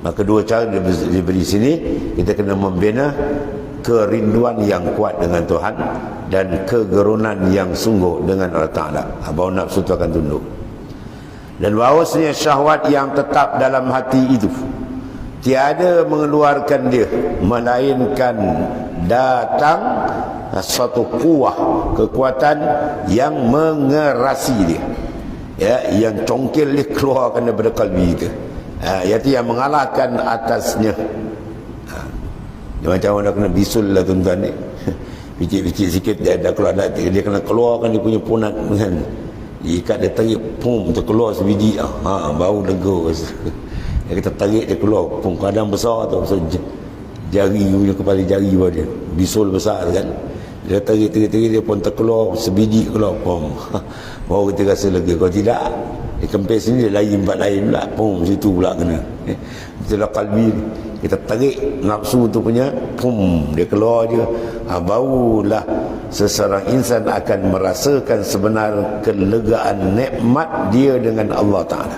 Maka dua cara diberi sini. Kita kena membina kerinduan yang kuat dengan Tuhan dan kegerunan yang sungguh dengan Allah Ta'ala. Bahawa nafsu itu akan tunduk. Dan bahawasanya syahwat yang tetap dalam hati itu tiada mengeluarkan dia, melainkan datang satu kuah, kekuatan yang mengerasi dia, ya, yang congkil dia keluarkan daripada kalbi kita, iaitu yang mengalahkan atasnya. Dia macam orang kena bisul lah tuan-tuan ni. Picit-picit sikit dia dah keluar, dia kena keluarkan dia punya punat kan. Ikat dia tarik, pum, terkeluar sebiji, baru lega. Kita tarik dia keluar, pum, kadang besar tu, so, jari punya kepala jari pun dia bisul besar kan. Dia tarik dia pun terkeluar sebiji, keluar, pum. Baru kita rasa lega. Kalau tidak, dia kempis ni dia lain tempat lain pula, pum, situ pula kena. Itulah kalbi. Kita tarik nafsu tu punya, pum, dia keluar je. Barulah seseorang insan akan merasakan sebenar kelegaan nikmat dia dengan Allah Ta'ala.